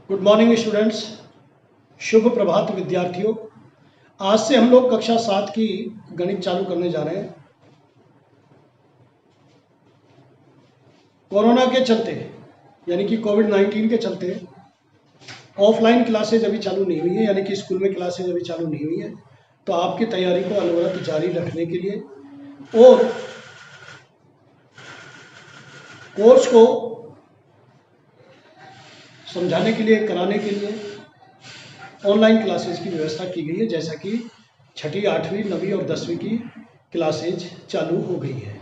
Good morning students. शुभ प्रभात विद्यार्थियों। आज से हम लोग कक्षा 7 की गणित चालू करने जा रहे हैं। कोरोना के चलते यानी कि कोविड-19 के चलते ऑफलाइन क्लासेज अभी चालू नहीं हुई है, यानी कि स्कूल में क्लासेज अभी चालू नहीं हुई है। तो आपकी तैयारी को अनवरत जारी रखने के लिए और कोर्स को समझाने के लिए, कराने के लिए ऑनलाइन क्लासेज की व्यवस्था की गई है, जैसा कि 6ठी, 8वीं, 9वीं और 10वीं की क्लासेज चालू हो गई है।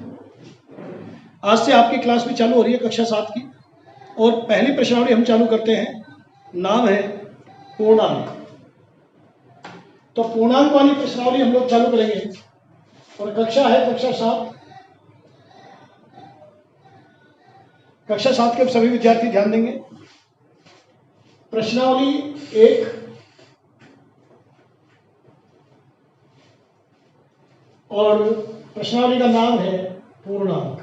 आज से आपकी क्लास भी चालू हो रही है कक्षा 7 की। और पहली प्रश्नावली हम चालू करते हैं, नाम है पूर्णांक। तो पूर्णांक वाली प्रश्नावली हम लोग चालू करेंगे और कक्षा है कक्षा 7। कक्षा 7 के सभी विद्यार्थी ध्यान देंगे। प्रश्नावली 1, और प्रश्नावली का नाम है पूर्णांक।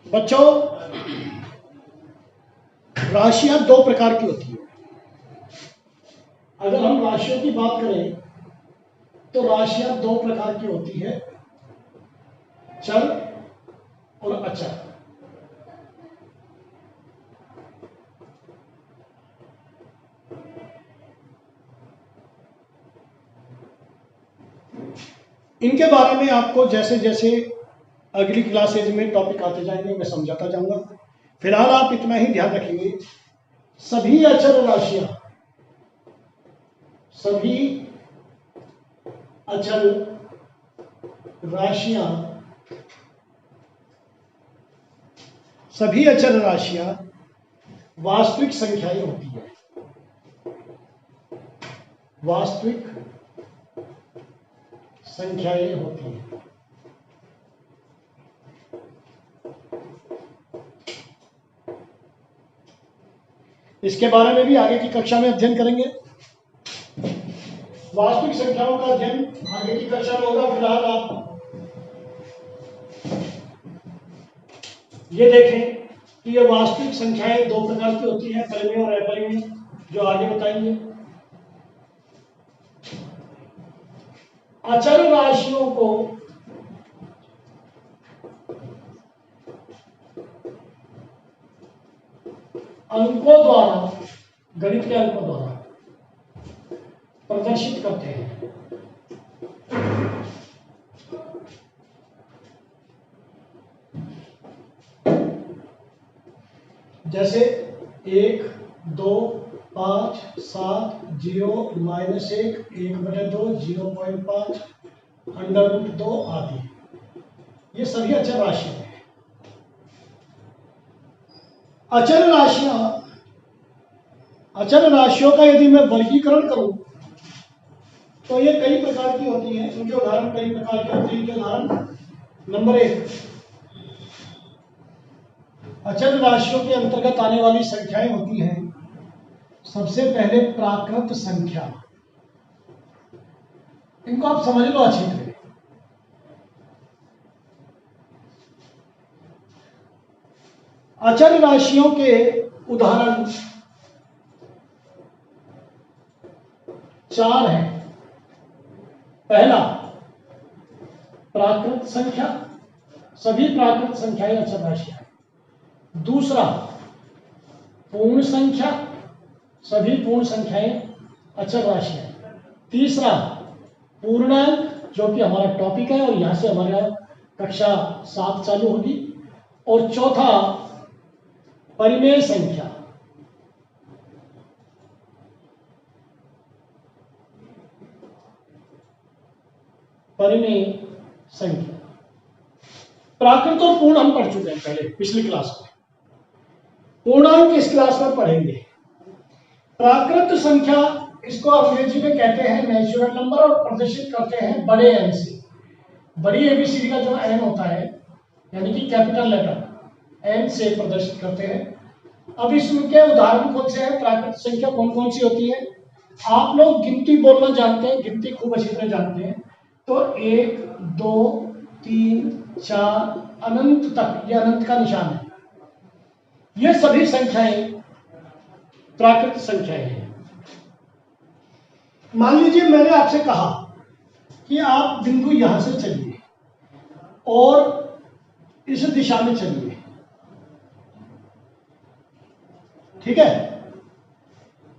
बच्चों, राशियां दो प्रकार की होती है। अगर हम राशियों की बात करें तो राशियां दो प्रकार की होती है, चर और अचर। इनके बारे में आपको जैसे जैसे अगली क्लासेज में टॉपिक आते जाएंगे मैं समझाता जाऊंगा। फिलहाल आप इतना ही ध्यान रखेंगे, सभी अचर राशियां, सभी अचर राशियां, सभी अचर राशियां वास्तविक संख्याएं होती है। वास्तविक संख्याएं होती हैं। इसके बारे में भी आगे की कक्षा में अध्ययन करेंगे। वास्तविक संख्याओं का अध्ययन आगे की कक्षा में होगा। फिलहाल आप ये देखें कि ये वास्तविक संख्याएं दो प्रकार की होती हैं, परिमेय और अपरिमेय, जो आगे बताएंगे। अचर राशियों को अंकों द्वारा, गणित के अंकों द्वारा प्रदर्शित करते हैं। जैसे 1, 2, 5, 7, 0, -1, 1/2, 0.5, √2 आदि। ये सभी अचर राशियां हैं। अचर राशियों का यदि मैं वर्गीकरण करूं तो ये कई प्रकार की होती हैं। उनके उदाहरण कई प्रकार के होते हैं। इनके उदाहरण, नंबर 1, अचर राशियों के अंतर्गत आने वाली संख्याएं होती हैं। सबसे पहले प्राकृत संख्या, इनको आप समझ लो अच्छी तरह। अचर राशियों के उदाहरण 4 हैं। पहला, प्राकृत संख्या, सभी प्राकृत संख्याएं अचर राशियां हैं। दूसरा, पूर्ण संख्या, सभी पूर्ण संख्याएं अचर राशियां हैं। तीसरा, पूर्णांक, जो कि हमारा टॉपिक है और यहां से हमारा कक्षा 7 चालू होगी। और चौथा, परिमेय संख्या। परिमेय संख्या, प्राकृत और पूर्ण हम पढ़ चुके हैं पहले पिछली क्लास में। पूर्णांक इस क्लास में पढ़ेंगे। प्राकृत संख्या, इसको अंग्रेजी में कहते हैं नेचुरल नंबर, और प्रदर्शित करते हैं बड़े एन से। बड़ी एबीसीडी का जो एन होता है, यानी कि कैपिटल लेटर एन से प्रदर्शित करते हैं। अब इसके उदाहरण कौन से हैं? प्राकृत संख्या कौन कौन सी होती है? आप लोग गिनती बोलना जानते हैं, गिनती खूब अच्छी तरह जानते हैं। तो 1, 2, 3 4 अनंत तक, ये अनंत का निशान है, ये सभी संख्याएं प्राकृत संख्याएं हैं। मान लीजिए मैंने आपसे कहा कि आप बिंदु यहां से चलिए और इस दिशा में चलिए, ठीक है।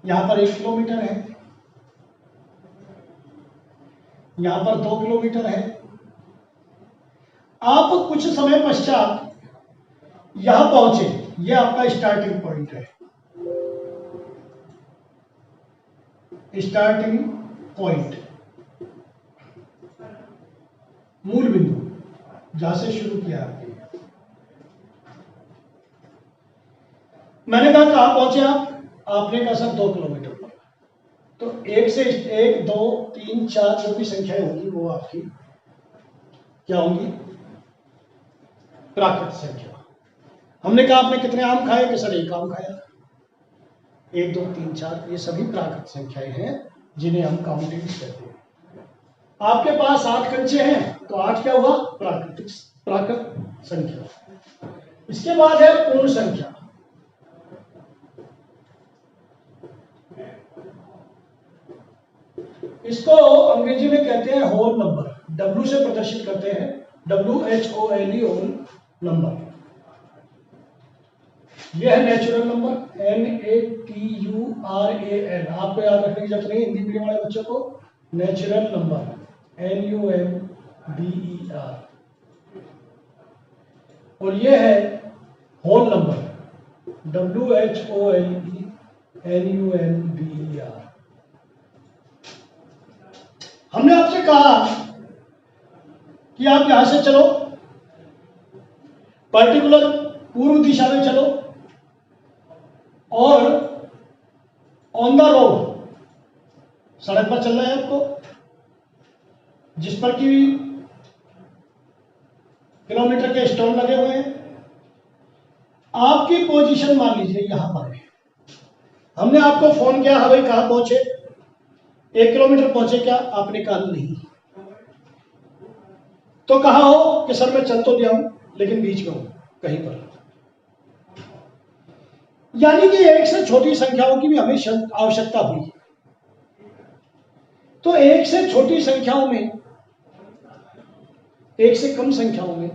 यहां पर 1 किलोमीटर है, यहां पर 2 किलोमीटर है। आप कुछ समय पश्चात यहां पहुंचे, यह आपका स्टार्टिंग पॉइंट है, स्टार्टिंग पॉइंट, मूल बिंदु जहां से शुरू किया आपने। मैंने कहा कहां पहुंचे आपने कहा सर 2 किलोमीटर पर। तो 1 से 1 2 3 4 जो भी संख्याएं होंगी वो आपकी क्या होंगी, प्राकृत संख्या। हमने कहा आपने कितने आम खाए कि सर 1 आम खाया, 1 2 3 4, ये सभी प्राकृत संख्याएं हैं जिन्हें हम काउंटिंग कहते हैं। आपके पास 8 कंचे हैं तो 8 क्या हुआ, प्राकृत संख्या। इसके बाद है पूर्ण संख्या। इसको अंग्रेजी में कहते हैं होल नंबर, W से प्रदर्शित करते हैं, WHOLE, होल नंबर। यह है नेचुरल नंबर, NATURAL, आपको याद रखने की जरूरत नहीं, हिंदी मीडियम वाले बच्चों को। नेचुरल नंबर NUMBER, और यह है होल नंबर, WHOLENUMBER। हमने आपसे कहा कि आप यहां से चलो, पर्टिकुलर पूर्व दिशा में चलो, और ऑन द रोड, सड़क पर चलना है आपको, जिस पर कि किलोमीटर के स्टोन लगे हुए हैं। आपकी पोजीशन मान लीजिए यहां पर है। हमने आपको फोन किया, हाँ भाई कहां पहुंचे, 1 किलोमीटर पहुंचे क्या, आपने कहा नहीं। तो कहा हो कि सर मैं चल तो गया हूं लेकिन बीच में हूं कहीं पर। यानी कि 1 से छोटी संख्याओं की भी हमें आवश्यकता हुई। तो 1 से छोटी संख्याओं में, 1 से कम संख्याओं में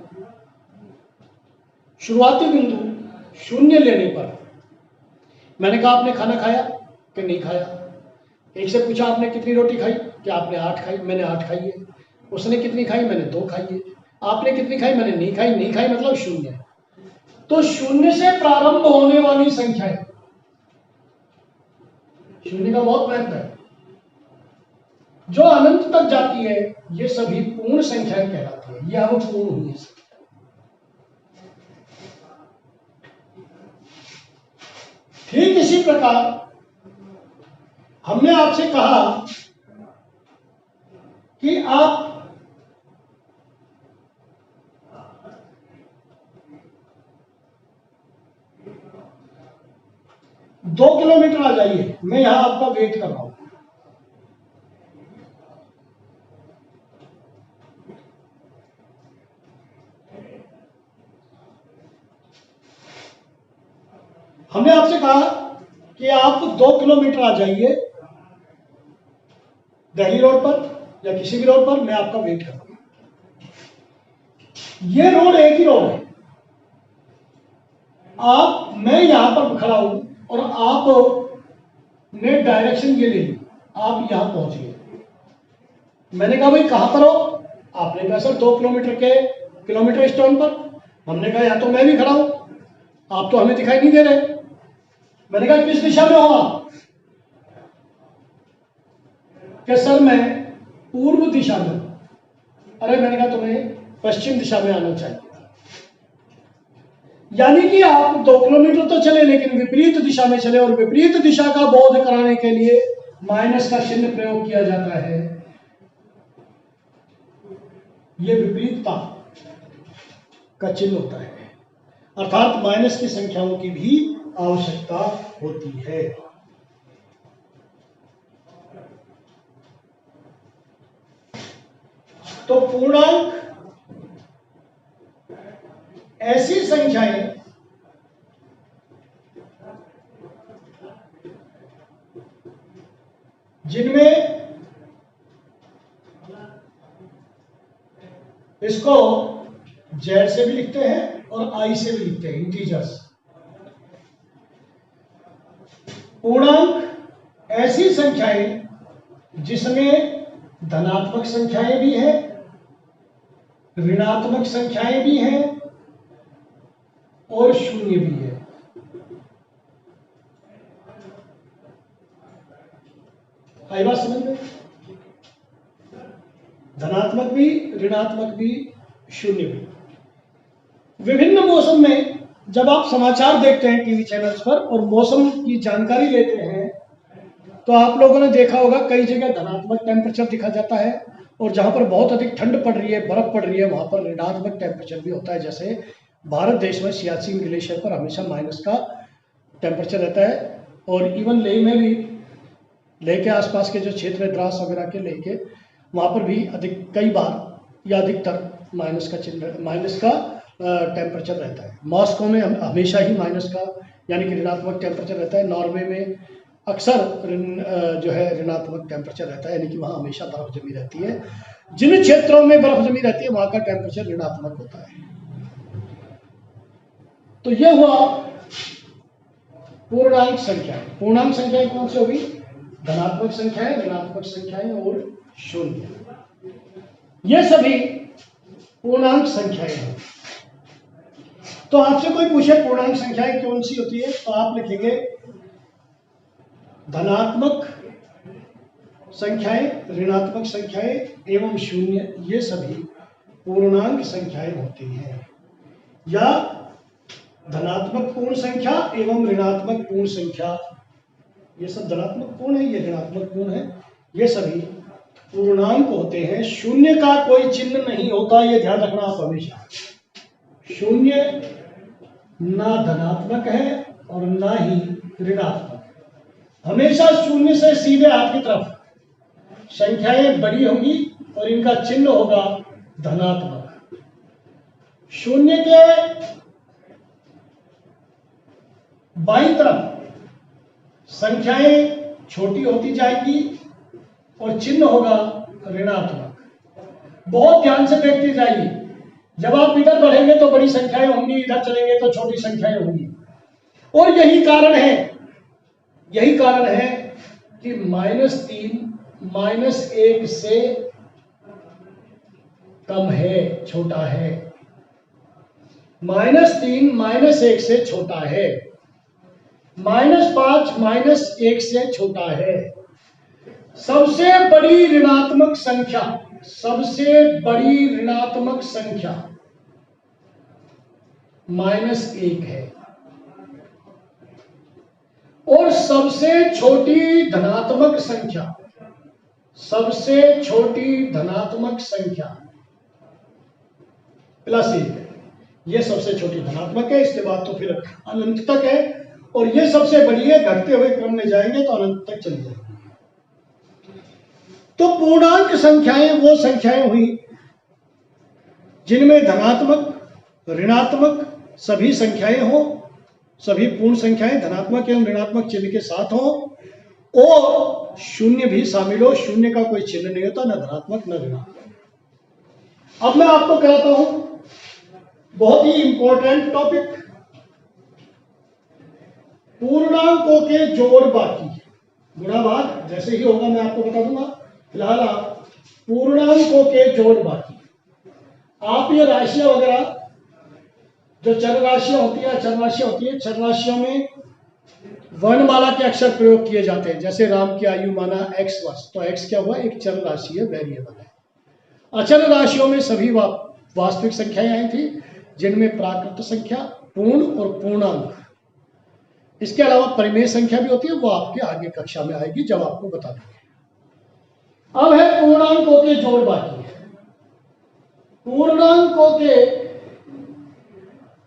शुरुआती बिंदु 0 लेने पर मैंने कहा आपने खाना खाया कि नहीं खाया। 1 से पूछा आपने कितनी रोटी खाई, कि आपने 8 खाई, मैंने 8 खाई है। उसने कितनी खाई, मैंने 2 खाई है। आपने कितनी खाई, मैंने नहीं खाई। नहीं खाई मतलब 0। तो 0 से प्रारंभ होने वाली संख्याएं, 0 का बहुत महत्व है, जो अनंत तक जाती है ये सभी पूर्ण संख्याएं कहलाती है। ये अब पूर्ण हुई है। ठीक इसी प्रकार हमने आपसे कहा कि आप दो किलोमीटर आ जाइए, मैं यहां आपका वेट कर रहा हूं। हमने आपसे कहा कि आप 2 किलोमीटर आ जाइए दिल्ली रोड पर या किसी भी रोड पर, मैं आपका वेट कर रहा हूं। ये रोड एक ही रोड है। मैं यहां पर खड़ा हूं और आपने डायरेक्शन ये ले ली, आप यहां पहुंच गए। मैंने कहा भाई कहां पर हो, आपने कहा सर 2 किलोमीटर के किलोमीटर स्टोन पर। हमने कहा यहां तो मैं भी खड़ा हूं, आप तो हमें दिखाई नहीं दे रहे। मैंने कहा किस दिशा में हो आप, कि सर मैं पूर्व दिशा में हूं। अरे मैंने कहा तुम्हें पश्चिम दिशा में आना चाहिए। यानी कि आप 2 किलोमीटर तो चले लेकिन विपरीत दिशा में चले, और विपरीत दिशा का बोध कराने के लिए माइनस का चिन्ह प्रयोग किया जाता है। यह विपरीतता का चिन्ह होता है, अर्थात माइनस की संख्याओं की भी आवश्यकता होती है। तो पूर्णांक ऐसी संख्याएं जिनमें इसको जेड से भी लिखते हैं और आई से भी लिखते हैं, इंटीजर्स। पूर्णांक ऐसी संख्याएं जिसमें धनात्मक संख्याएं भी हैं, ऋणात्मक संख्याएं भी हैं और शून्य भी है। आई बात समझ में? धनात्मक भी, ऋणात्मक भी, शून्य भी। विभिन्न मौसम में जब आप समाचार देखते हैं टीवी चैनल्स पर और मौसम की जानकारी लेते हैं तो आप लोगों ने देखा होगा कई जगह धनात्मक टेम्परेचर दिखा जाता है और जहां पर बहुत अधिक ठंड पड़ रही है, बर्फ पड़ रही है, वहां पर ऋणात्मक टेम्परेचर भी होता है। जैसे भारत देश में सियाचिन ग्लेशियर पर हमेशा माइनस का टेम्परेचर रहता है और इवन लेह में भी, लेह के आसपास के जो क्षेत्र है द्रास वगैरह के, लेह के, वहाँ पर भी कई बार या अधिकतर माइनस का टेम्परेचर रहता है। मॉस्को में हमेशा ही माइनस का यानी कि ऋणात्मक टेम्परेचर रहता है। नॉर्वे में अक्सर जो है ऋणात्मक टेम्परेचर रहता है, यानी कि वहाँ हमेशा बर्फ जमी रहती है। जिन क्षेत्रों में बर्फ जमी रहती है वहाँ का टेम्परेचर ऋणात्मक होता है। तो यह हुआ पूर्णांक संख्याएं। पूर्णांक संख्याएं कौन सी होगी? धनात्मक संख्याएं, ऋणात्मक संख्याएं और शून्य, ये सभी पूर्णांक संख्याएं हैं। तो आपसे कोई पूछे पूर्णांक संख्याएं कौन सी होती है तो आप लिखेंगे धनात्मक संख्याएं, ऋणात्मक संख्याएं एवं शून्य, ये सभी पूर्णांक संख्याएं होती हैं। या धनात्मक पूर्ण संख्या एवं ऋणात्मक पूर्ण संख्या, ये सब धनात्मक पूर्ण है, ये ऋणात्मक पूर्ण है, ये सभी पूर्णांक होते हैं। शून्य का कोई चिन्ह नहीं होता, ये ध्यान रखना आप हमेशा। शून्य ना धनात्मक है और ना ही ऋणात्मक। हमेशा शून्य से सीधे हाथ की तरफ संख्याएं बड़ी होंगी और इनका चिन्ह होगा धनात्मक। शून्य के बाईं तरफ संख्याएं छोटी होती जाएंगी और चिन्ह होगा ऋणात्मक। बहुत ध्यान से देखते जाइए, जब आप इधर बढ़ेंगे तो बड़ी संख्याएं होंगी, इधर चलेंगे तो छोटी संख्याएं होंगी। और यही कारण है कि -3 -1 से कम है, छोटा है। -3 -1 से छोटा है, -5 -1 से छोटा है। सबसे बड़ी ऋणात्मक संख्या -1 है और सबसे छोटी धनात्मक संख्या +1 है। ये सबसे छोटी धनात्मक है, इसके बाद तो फिर अनंत तक है और ये सबसे बड़ी है, घटते हुए क्रम में जाएंगे तो अनंत तक चली जाएंगे। तो पूर्णांक संख्याएं वो संख्याएं हुई जिनमें धनात्मक, ऋणात्मक सभी संख्याएं हो, सभी पूर्ण संख्याएं धनात्मक एवं ऋणात्मक चिन्ह के साथ हो और शून्य भी शामिल हो। शून्य का कोई चिन्ह नहीं होता, न धनात्मक न ऋणात्मक। अब मैं आपको कराता हूं बहुत ही इंपॉर्टेंट टॉपिक, पूर्णांकों के जोड़ बाकी। गुणा भाग जैसे ही होगा मैं आपको बता दूंगा। फिलहाल आप पूर्णांकों के जोड़ बाकी, आप ये राशियां वगैरह जो चर राशियां होती है, चर राशियों में वर्णमाला के अक्षर प्रयोग किए जाते हैं। जैसे राम की आयु माना x वर्ष, तो x क्या हुआ? एक चर राशि है, वेरिएबल है। अचर राशियों में सभी वास्तविक संख्याएं आई थी, जिनमें प्राकृत संख्या, पूर्ण और पूर्णांक, इसके अलावा परिमेय संख्या भी होती है, वो आपके आगे कक्षा में आएगी जब आपको बता देंगे। अब है पूर्णांकों के जोड़ बाकी। पूर्णांकों के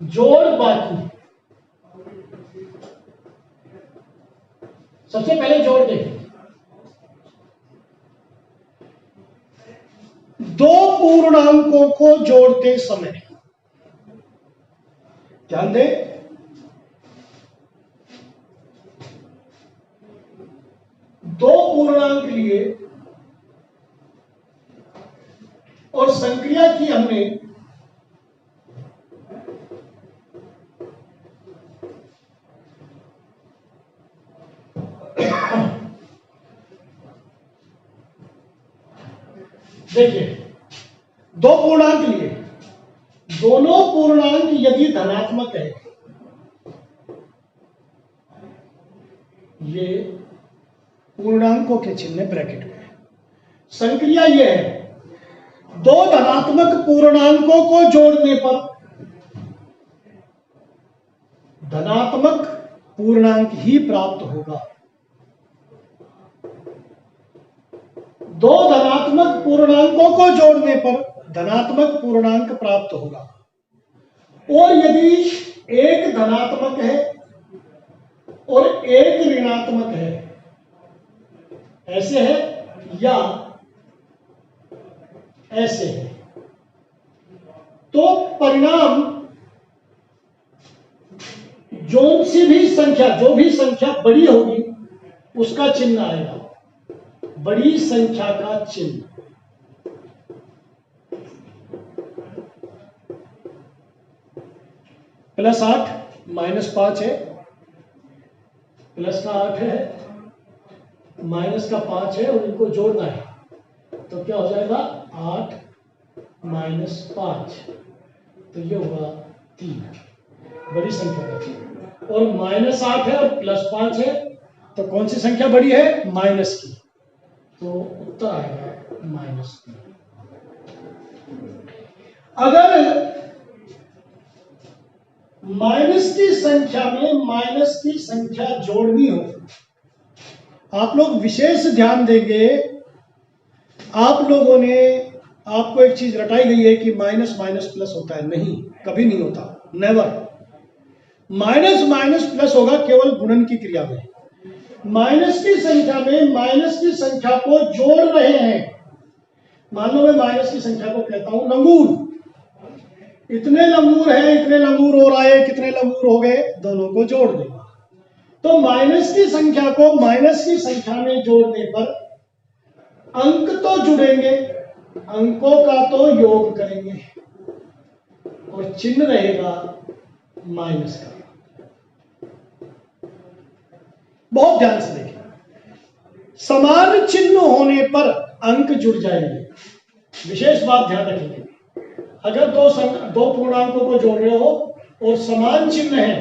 जोड़ बाकी, सबसे पहले जोड़ देखें। दो पूर्णांकों को जोड़ते समय ध्यान दें, दो पूर्णांक लिए और संक्रिया की हमने देखिए, दो पूर्णांक लिए, दोनों पूर्णांक यदि धनात्मक है, ये पूर्णांकों के चिन्ह ब्रैकेट में है। संक्रिया यह है, दो धनात्मक पूर्णांकों को जोड़ने पर धनात्मक पूर्णांक ही प्राप्त होगा। दो धनात्मक पूर्णांकों को जोड़ने पर धनात्मक पूर्णांक प्राप्त होगा। और यदि एक धनात्मक है और एक ऋणात्मक है, ऐसे है या ऐसे है, तो परिणाम जो भी संख्या बड़ी होगी उसका चिन्ह आएगा, बड़ी संख्या का चिन्ह। +8 -5 है, प्लस का 8 है, माइनस का 5 है और इनको जोड़ना है, तो क्या हो जाएगा 8 - 5, तो ये होगा 3, बड़ी संख्या का चिन्ह। और -8 है और +5 है, तो कौन सी संख्या बड़ी है? माइनस की, तो उत्तर आएगा -3। अगर माइनस की संख्या में माइनस की संख्या जोड़नी हो, आप लोग विशेष ध्यान देंगे, आप लोगों ने, आपको एक चीज रटाई गई है कि माइनस माइनस प्लस होता है, नहीं, कभी नहीं होता, नेवर। माइनस माइनस प्लस होगा केवल गुणन की क्रिया में। माइनस की संख्या में माइनस की संख्या को जोड़ रहे हैं, मान लो मैं माइनस की संख्या को कहता हूं लंगूर, इतने लंगूर हैं, इतने लंगूर और आए, कितने लंगूर हो गए, दोनों को जोड़ देगा। तो माइनस की संख्या को माइनस की संख्या में जोड़ने पर अंक तो जुड़ेंगे, अंकों का तो योग करेंगे और चिन्ह रहेगा माइनस का। बहुत ध्यान से देखिए, समान चिन्ह होने पर अंक जुड़ जाएंगे। विशेष बात ध्यान रखेंगे, अगर दो पूर्णांकों को जोड़ रहे हो और समान चिन्ह है,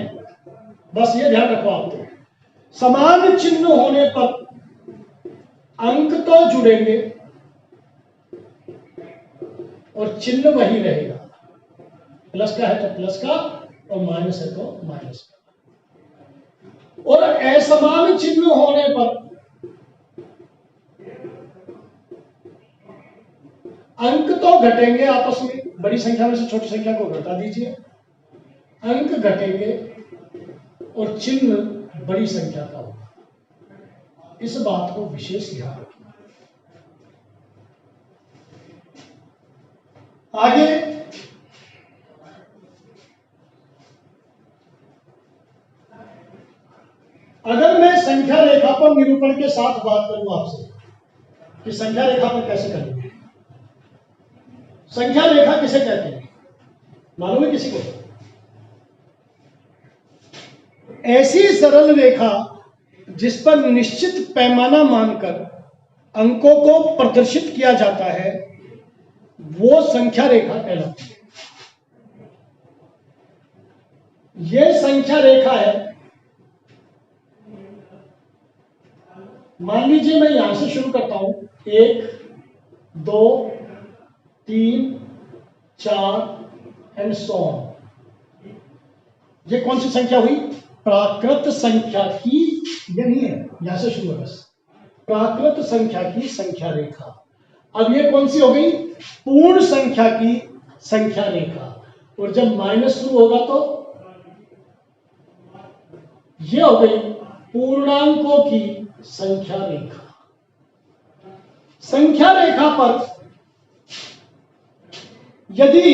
बस ये ध्यान रखो आपको, समान चिन्ह होने पर अंक तो जुड़ेंगे और चिन्ह वही रहेगा, प्लस का है तो प्लस का और माइनस है तो माइनस का। और असमान चिन्ह होने पर अंक तो घटेंगे आपस में, बड़ी संख्या में से छोटी संख्या को घटा दीजिए, अंक घटेंगे और चिन्ह बड़ी संख्या का होगा। इस बात को विशेष ध्यान रखिए। आगे अगर मैं संख्या रेखा पर निरूपण के साथ बात करूं आपसे कि संख्या रेखा पर कैसे करेंगे, संख्या रेखा किसे कहते हैं मालूम है किसी को? ऐसी सरल रेखा जिस पर निश्चित पैमाना मानकर अंकों को प्रदर्शित किया जाता है, वो संख्या रेखा कहलाती है। यह संख्या रेखा है, मान लीजिए मैं यहां से शुरू करता हूं, 1 2 3 4 एंड सो ऑन। ये कौन सी संख्या हुई? प्राकृत संख्या की, ये नहीं है, यहां से शुरू है बस, प्राकृत संख्या की संख्या रेखा। अब ये कौन सी हो गई? पूर्ण संख्या की संख्या रेखा। और जब माइनस शुरू होगा तो ये हो गई पूर्णांकों की संख्या रेखा। संख्या रेखा पर यदि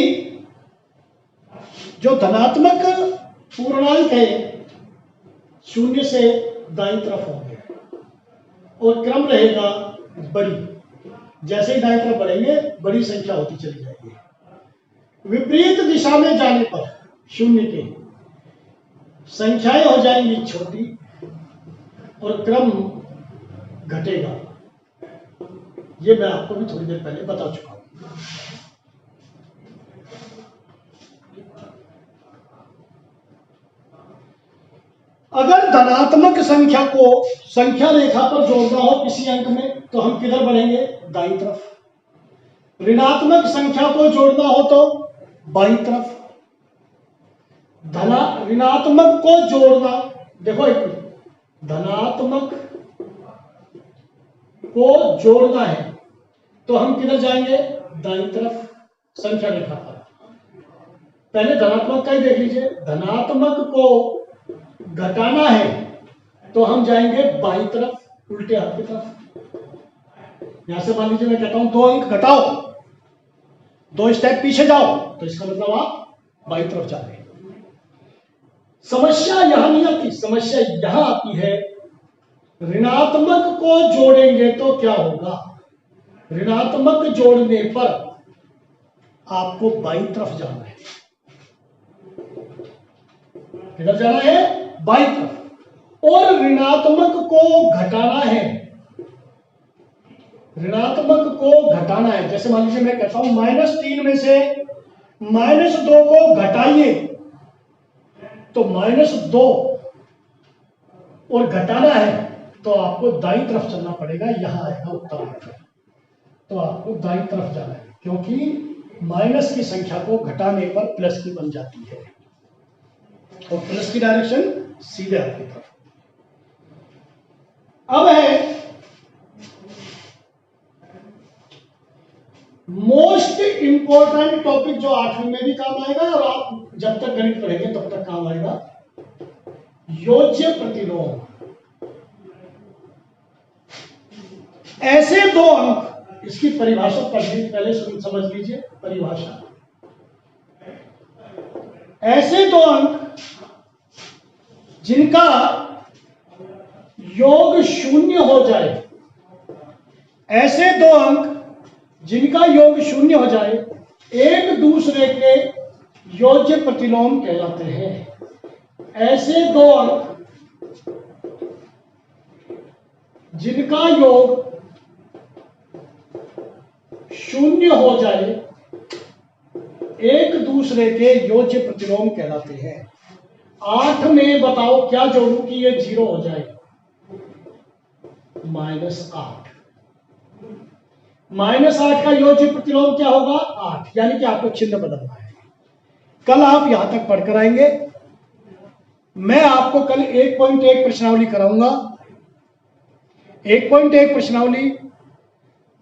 जो धनात्मक पूर्णांक है शून्य से दाईं तरफ होंगे और क्रम रहेगा बड़ी। जैसे ही दाईं तरफ बढ़ेंगे बड़ी संख्या होती चली जाएगी। विपरीत दिशा में जाने पर शून्य के संख्याएं हो जाएंगी छोटी और क्रम घटेगा। ये मैं आपको भी थोड़ी देर पहले बता चुका हूं। अगर धनात्मक संख्या को संख्या रेखा पर जोड़ना हो किसी अंक में तो हम किधर बढ़ेंगे? दाईं तरफ। ऋणात्मक संख्या को जोड़ना हो तो बाईं तरफ। ऋणात्मक को जोड़ना, देखो एक धनात्मक को जोड़ना है तो हम किधर जाएंगे? दाईं तरफ संख्या रेखा पर। पहले धनात्मक का ही देख लीजिए। धनात्मक को घटाना है तो हम जाएंगे बाईं तरफ, उल्टे हाथ की तरफ। यहां से मान लीजिए मैं कहता हूं 2 अंक घटाओ, 2 स्टेप पीछे जाओ, तो इसका मतलब आप बाईं तरफ जा रहे हैं। समस्या यहां नहीं आती, समस्या यहां आती है ऋणात्मक को जोड़ेंगे तो क्या होगा? ऋणात्मक जोड़ने पर आपको बाईं तरफ जाना है। किधर जाना है? बाईं तरफ। और ऋणात्मक को घटाना है, ऋणात्मक को घटाना है। जैसे मान लीजिए मैं कहता हूं -3 में से -2 को घटाइए, तो -2 और घटाना है तो आपको दाईं तरफ चलना पड़ेगा। यहां आएगा उत्तर में, तो आपको दाईं तरफ जाना है क्योंकि माइनस की संख्या को घटाने पर प्लस की बन जाती है और प्लस की डायरेक्शन सीधे आपकी तरफ। अब है मोस्ट इंपॉर्टेंट टॉपिक जो 8वीं में भी काम आएगा और आप जब तक गणित पढ़ेंगे तब तक काम आएगा, योज्य प्रतिलोम। ऐसे 2 अंक, इसकी परिभाषा पहले समझ लीजिए। परिभाषा, ऐसे 2 अंक जिनका योग 0 हो जाए, ऐसे 2 अंक जिनका योग 0 हो जाए एक दूसरे के योज्य प्रतिलोम कहलाते हैं। ऐसे 2 अंक जिनका योग 0 हो जाए एक दूसरे के योज्य प्रतिलोम कहलाते हैं। 8 में बताओ क्या जोड़ू कि ये 0 हो जाए? -8। -8 का योज्य प्रतिलोम क्या होगा? 8, यानी कि आपको चिन्ह बदलना है। कल आप यहां तक पढ़कर आएंगे। मैं आपको कल 1.1 प्रश्नावली कराऊंगा। 1.1 प्रश्नावली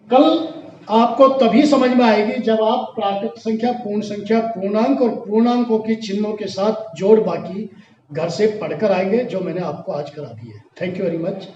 कल आपको तभी समझ में आएगी जब आप प्राकृत संख्या, पूर्ण संख्या, पूर्णांक और पूर्णांकों की चिन्हों के साथ जोड़ बाकी घर से पढ़कर आएंगे, जो मैंने आपको आज करा दी है। Thank you very much.